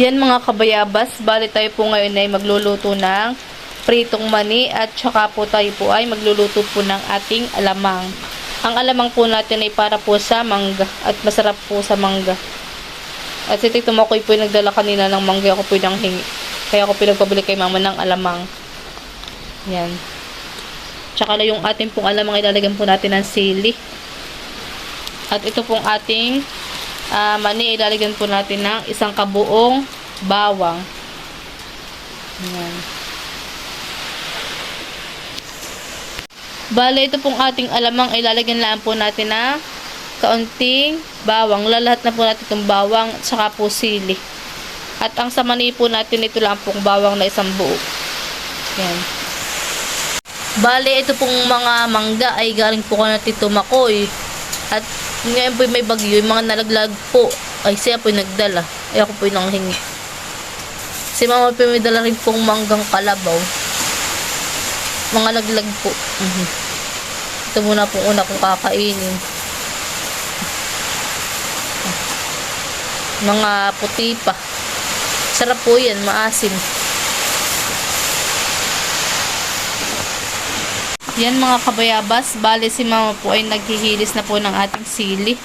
Yan mga kabayabas, bali tayo po ngayon ay magluluto ng pritong mani at saka po tayo po ay magluluto po ng ating alamang. Ang alamang po natin ay para po sa mangga at masarap po sa mangga. At si Tito Makoy po nagdala kanina ng mangga, ako po nang hingi. Kaya ako pinagpabili kay mama ng alamang. Yan. Tsaka na yung ating pong alamang ilalagyan po natin ng sili. At ito pong ating mani ilalagyan po natin ng isang kabuong bawang. Ayan. Bale, ito pong ating alamang ilalagyan lang po natin ng kaunting bawang. Lalahat na po natin itong bawang at saka po sili. At ang sa mani po natin, ito lang pong bawang na isang buo. Ayan. Bale, ito pong mga mangga ay galing po ka na Tito Makoy. At ngayon po may bagyo, yung mga nalaglag po, ay siya po nagdala. Ay ako po yung nanghingi. Si mama po may dala rin pong manggang kalabaw. Mga laglag po. Ito muna po una kong kakainin. Mga puti pa. Sarap po yan, maasim. Yan mga kabayabas, bale si mama po ay naghihilis na po ng ating sili.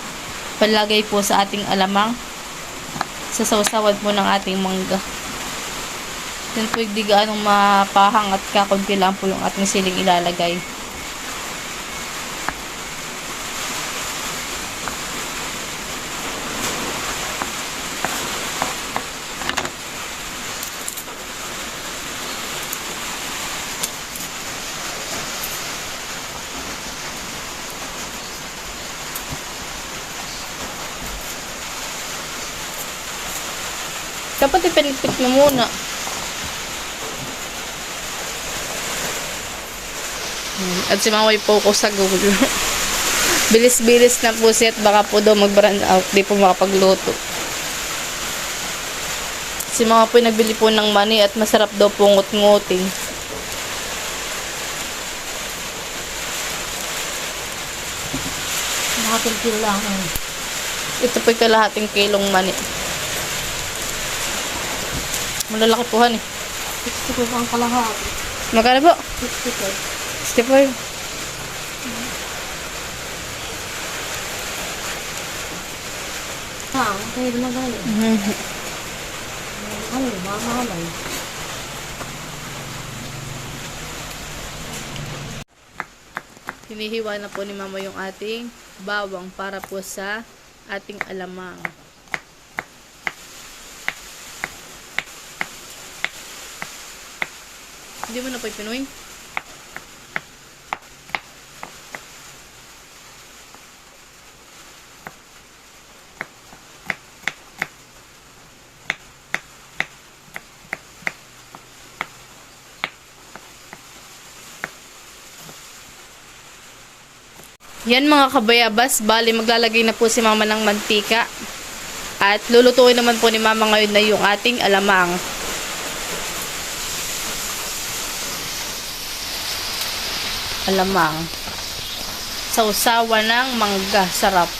Palagay po sa ating alamang. Sasawsawan po ng ating mangga. Yan po hindi gaanong mapahang at kakunti lang po yung ating siling ilalagay. Dapat ipinipit mo muna. At si mama ay focus sa Google. Bilis-bilis na po siya at baka po daw mag-brand out. Di po makapagluto. Si mama po ay nagbili po ng mani at masarap daw po ngut-nguting. Kalahating kilo lang. Ito po ay kalahating kilong mani. Malalaki po han eh. 65 ang kalahati. Magkano po? 65. 65. Kaya gumagali. Ano, mamahalay. Hinihiwa na po ni mama yung ating bawang para po sa ating alamang. Hindi mo na po ipinuhin. Yan mga kabayabas, bali maglalagay na po si mama ng mantika. At lulutuin naman po ni mama ngayon na yung ating alamang. Alamang. Sausawa ng mangga. Sarap.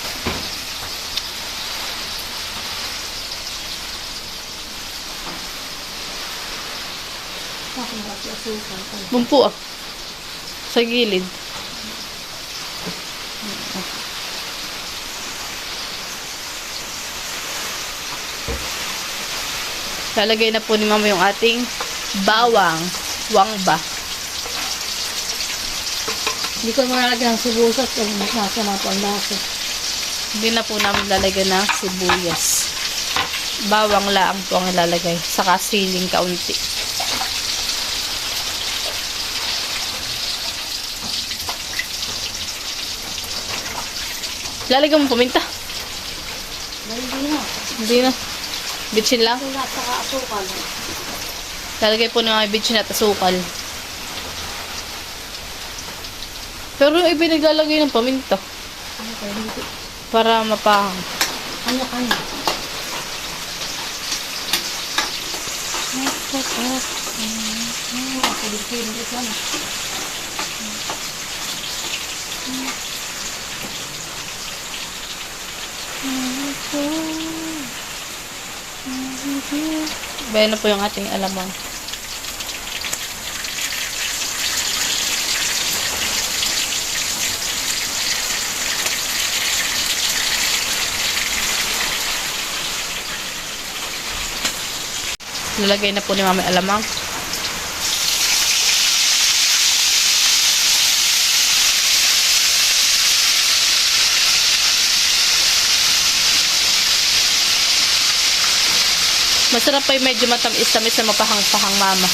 Bumpu ah. Sa gilid. Lalagay na po ni mama yung ating bawang. Wangba. Hindi ko malalagyan ng sibuyas at nasa na po ang lasa. Hindi na po namin lalagyan ng sibuyas. Bawang lang po ang ilalagay. Saka siling kaunti. Lalagyan mo paminta. Hindi na. Hindi na. Bitsin lang. Ito lahat saka asukal. Lalagay po ng mga bitsin at asukal. Pero yung iba naglalagay ng paminta. Ano kayo? Hindi. Para mapahang. Kanya-kanya. Ako dito hindi sana. Bayan na po yung ating alamang. Lalagay na po ni Mama yung alamang. Masarap pa yung medyo matamis-tamis na mapahang-pahang, Mama.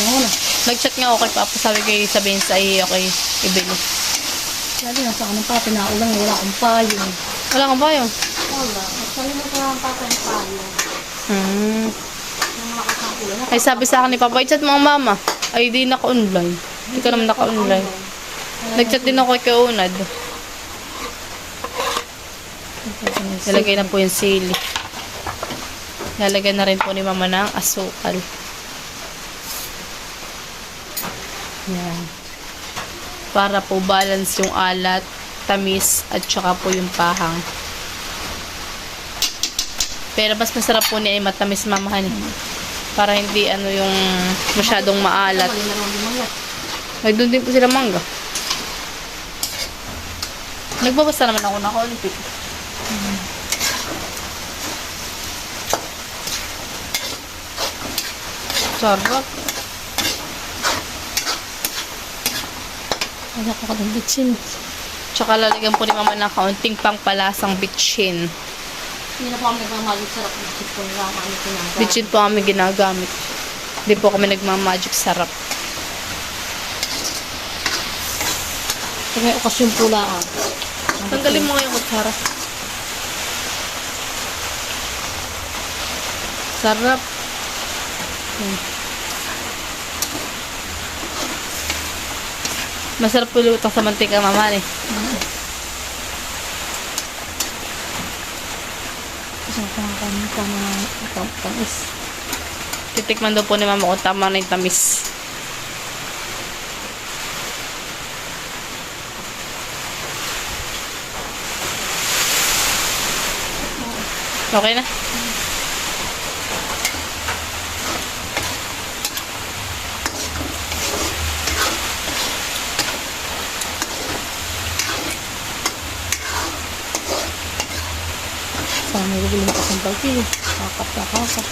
Bango na. Nag-chat nga ako kay Papa, sabihin sa iyo, okay, ibili. Lalo na sa kanong papa, pinaulang, wala akong payong. Wala kang bayo. Wala. Kalimutan ko ang papa yung payong. Nang malakas ang ulan. Ay sabi sa akin ni Papa, i-chat mo ang Mama. Ay di naka-online. Hindi ka naman naka-online. Nag-chat din ako kay Unad. Nalagay na po yung sili. Nalagyan na rin po ni Mama ng asukal. Yan. Para po balance yung alat, tamis, at saka po yung pahang. Pero mas masarap po niya ay matamis, mamahan. Para hindi yung masyadong maalat. Ay, doon din po sila mangga. Nagbabasa naman ako na konti. Sarap. Wala ko kadang bitsin. Tsaka lalagyan po ni Mama ng kaunting pangpalasang bitchin. Hindi na po kami nagmamalit sarap ng bitsin po nila kami pinagawa. Bitchin po kami ginagamit. Hindi po kami nagmamagic sarap. Ito may okasyon pula ka. Tanggalin mo ngayong kutsara. Sarap. Masarap po luto sa mantika, Mama, eh. Isang pang tamis. Titikman daw po ni Mama kung tama na yung tamis. Okay na? Sana may bibili ka sa bagay. Kakap.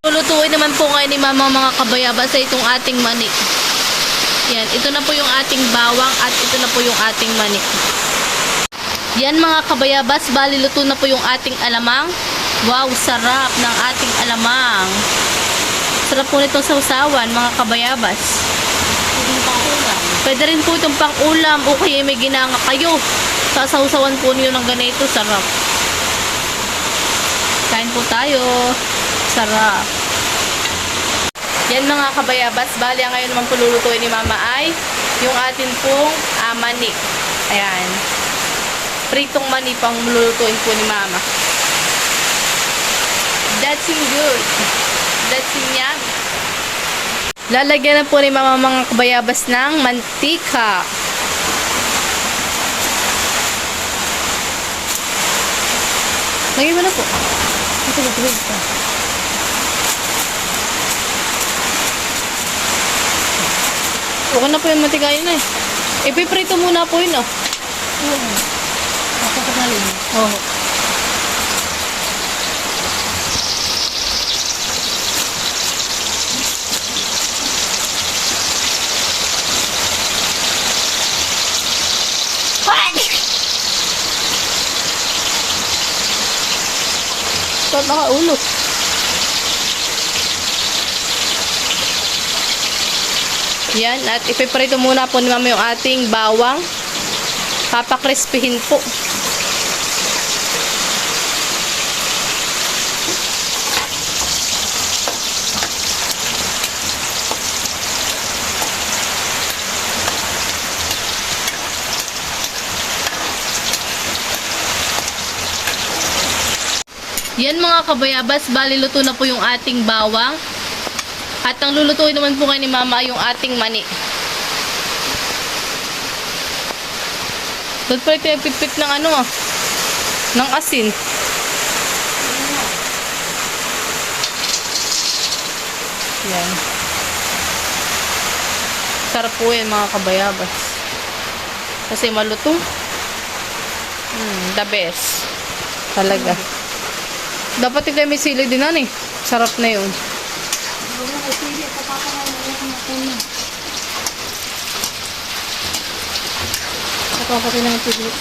Lulutuin naman po ngayon ni Mama mga kabayaba sa itong ating mani. Yan, ito na po yung ating bawang at ito na po yung ating mani. Yan mga kabayabas, bali luto na po yung ating alamang. Wow, sarap ng ating alamang. Sarap po nitong sausawan mga kabayabas. Pwede rin po itong pang-ulam o kaya may ginanga kayo. Sasausawan po niyo ng ganito, sarap. Kain po tayo. Sarap. Yan mga kabayabas, bali ang ngayon naman po lulutuin ni Mama ay yung atin pong mani. Ayan. Pritong mani pang lulutuin po ni Mama. That's good. That's yum. Lalagyan na po ni Mama mga kabayabas ng mantika. Lagyan mo na po. Ito ka. Okay na po yung mantika yun eh. Ipiprito muna po yun Oo. Nakakagalin. Oh. Saan nakaulot? Yan, at ipiprito muna po ni Mama yung ating bawang. Papakrispihin po. Yan mga kabayabas, bali luto na po yung ating bawang. At ang lulutuin naman po kayo ni Mama ay yung ating mani. Doon pa ito yung pitpit ng ng asin. Yan. Sarap po yan mga kabayabas. Kasi malutong. The best. Talaga. Dapat ito may sili din Sarap na yun.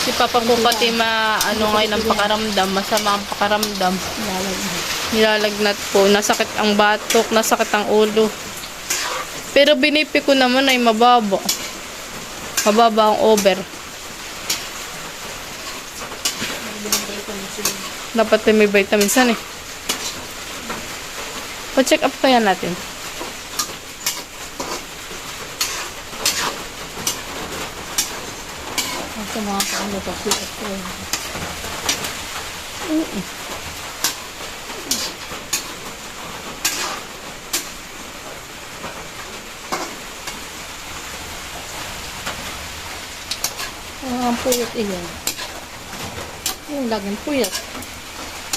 Si Papa po pati ngayon ang pakaramdam, masama ang pakaramdam. Nilalagnat po, nasakit ang batok, nasakit ang ulo. Pero binipi ko naman ay mababa. Mababa ang over. Dapat may vitamins Pa-check up kaya natin. Sa mga paano pa siya ito. Ang puyat iyan. Yung laging puyat.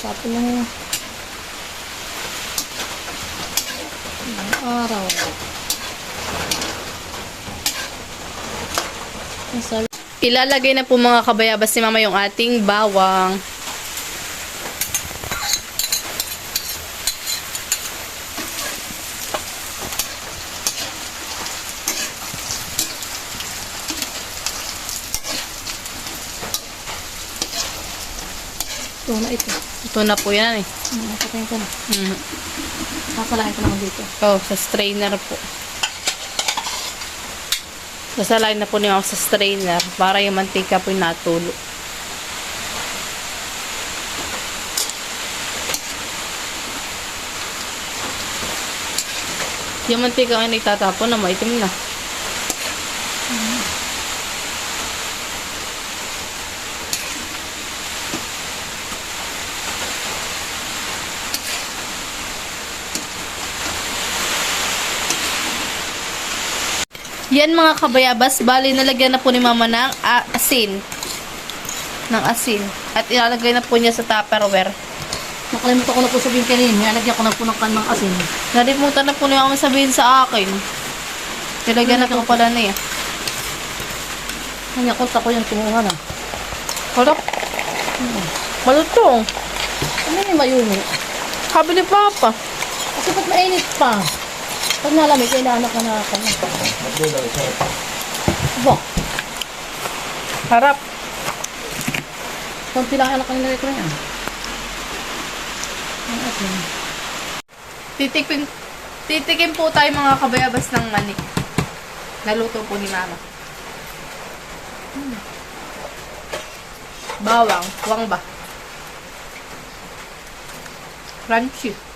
Sabi ng araw. Sabi Ilalagay na po mga kabayabas ni Mama yung ating bawang. ito na ito. Ito na po yan Patayin ko na. Sasalahin ko naman dito. Sa strainer po. Sasalain na po niya ako sa strainer para yung mantika po yung natulo. Yung mantika ay nagtatapon na maitim na. Yan mga kabayabas, bali nalagyan na po ni Mama ng asin. At ilalagay na po niya sa Tupperware. Nakalimutan ko na po sabihin kanina. Nalagyan ko na po ng kanang asin. Nalimutan na po niya ako sabihin sa akin. Nilagyan na po pala niya. Kanya, kulta ko yung tumuha na. Harap. Malutong. Ano yung mayumi? Sabi ni Papa. Kasi ba't mainit pa? Pag nalamig, ay naanak na ako. Ba? Harap. Kunti lang anak kanila ito yan. Ang asin. Titikim po tayo mga kabayabas ng mani. Naluto po ni Mama. Bawang. Wang ba? Crunchy.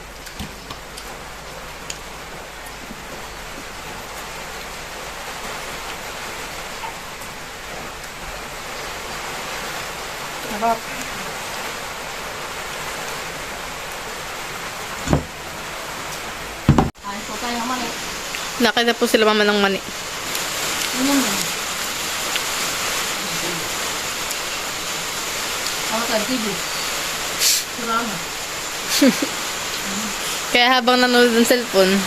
Sarap. Ay, po tayo naman eh. Nakita po sila Mama ng mani. Ano naman? Ako tayo, TV. Surama. Kaya habang nanonood ng cellphone,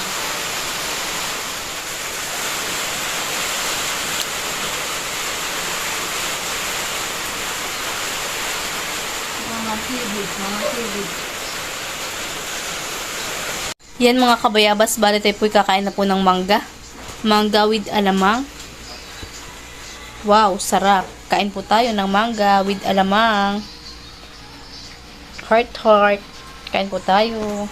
Mga TV. yan mga kabayabas, bali tayo po'y kakain na po ng mangga. Mangga with alamang. Wow, sarap. Kain po tayo ng mangga with alamang. Heart heart. Kain po tayo.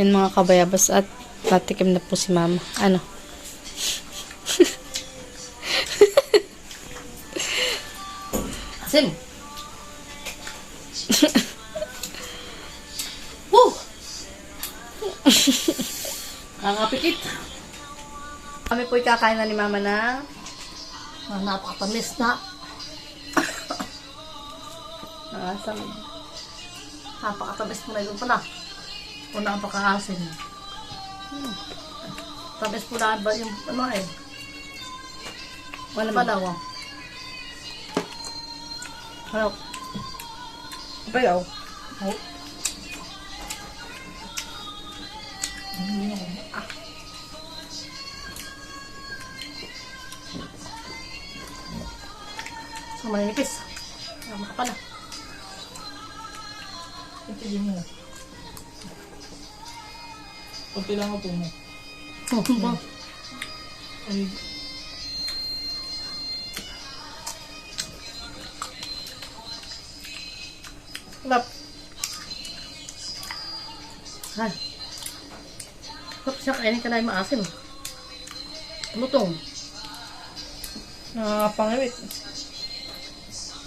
Yan mga kabayabas at natikim na po si Mama. Ano? Asin. Woo! Nakakapikit. Kami po'y kakain na ni Mama na Napakatamis na. Asam. Napakatamis mo na yun pala. Una ang pagkaasin. Tamis po na ba yung ano eh. Wala Palaw. Harap. Bayaw. Oh. So, maninipis. Tama ka pala. Pagpili mo. Pagpila nga po mo. Ba? Ay, Lap. Ay. Lap siya kainin ka na yung maasim. Lutong. Nakakapangawit.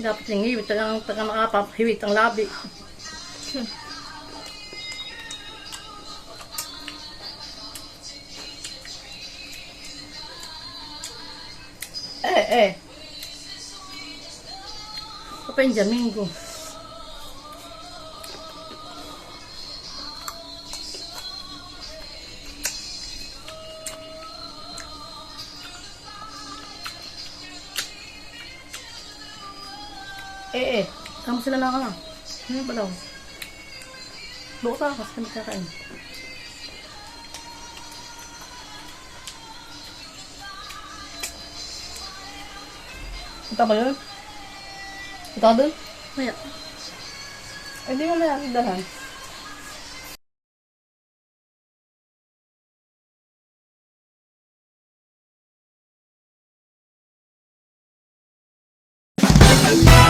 Dapat yung hiwit. Tagang nakapap. Hiwit ang labi. Eh. Apa yung jamingo? Kamu sila na ka lang. Ano ba daw? Bukas kami kakain. Punta ko yun? Punta ka dun? Maya. Eh, di mo na dahan. Bye.